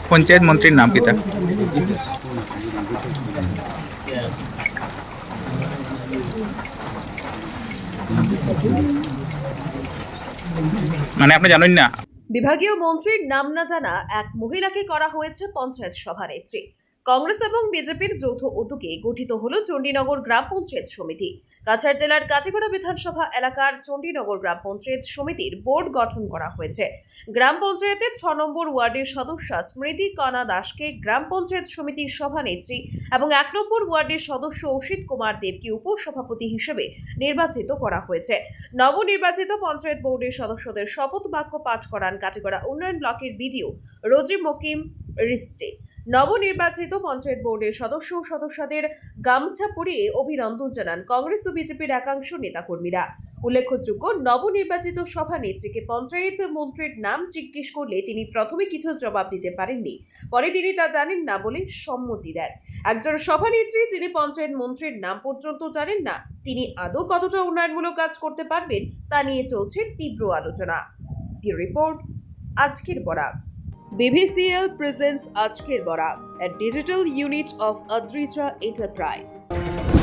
পঞ্চায়েত মন্ত্রীর নাম কিতা? মানে আপনি জানেন না? বিভাগীয় মন্ত্রীর নাম না জানা এক মহিলাকে করা হয়েছে পঞ্চায়েত সভানেত্রী। কংগ্রেস এবং বিজেপির যৌথ উদ্যোগে গঠিত হলো চণ্ডীনগর গ্রাম পঞ্চায়েত সমিতি। কাছাড় জেলার কাটিগড়া বিধানসভা এলাকার চণ্ডীনগর গ্রাম পঞ্চায়েত সমিতির বোর্ড গঠন করা হয়েছে। গ্রাম পঞ্চায়েতের 6 নম্বর ওয়ার্ডের সদস্যা স্মৃতি কণা দাসকে গ্রাম পঞ্চায়েত সমিতির সভানেত্রী এবং 1 নম্বর ওয়ার্ডের সদস্য অসিত কুমার দেবকে উপসভাপতি হিসেবে নির্বাচিত করা হয়েছে। নবনির্বাচিত পঞ্চায়েত বোর্ডের সদস্যদের শপথ বাক্য পাঠ করান কাটিগড়া উন্নয়ন ব্লকের বিডিও রোজি মকিম রিস্টে। নবনির্বাচিত পঞ্চায়েত বোর্ডের সদস্য ও সদস্যদের গামছা পরিয়ে অভিনন্দন জানান কংগ্রেস ও বিজেপির একাংশ নেতাকর্মীরা। উল্লেখযোগ্য, নবনির্বাচিত সভানেত্রীকে পঞ্চায়েত মন্ত্রীর নাম জিজ্ঞেস করলে তিনি প্রথমে কিছু জবাব দিতে পারেননি। পরে তিনি তা জানেন না বলে সম্মতি দেন। একজন সভানেত্রী যিনি পঞ্চায়েত মন্ত্রীর নাম পর্যন্ত জানেন না, তিনি আদৌ কতটা উন্নয়নমূলক কাজ করতে পারবেন তা নিয়ে চলছে তীব্র আলোচনা। ব্যুরো রিপোর্ট, আজকের Barak. BVCL presents Ajker Borak, a digital unit of Adrija Enterprise.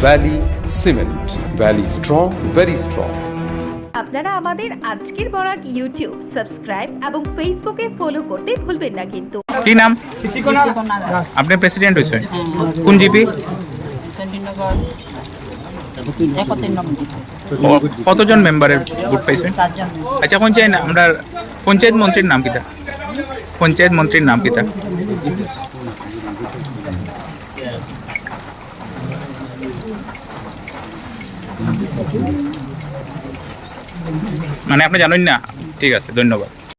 Valley Cement. Valley strong, very strong. আপনারা আমাদের আজকের বরাক ইউটিউব সাবস্ক্রাইব এবং ফেসবুকে ফলো করতে ভুলবেন না কিন্তু। কি নাম? আপনি প্রেসিডেন্ট হয়েছেন কোন জিপি? চণ্ডীনগর 31 কতজন মেম্বারের ভোট পাইছেন? 7 জন। আচ্ছা, কোন চাই না আমরা পঞ্চায়েত মন্ত্রীর নাম কিতা? পঞ্চায়েত মন্ত্রীর নাম কিতা? মানে আপনি জানেন না? ঠিক আছে, ধন্যবাদ।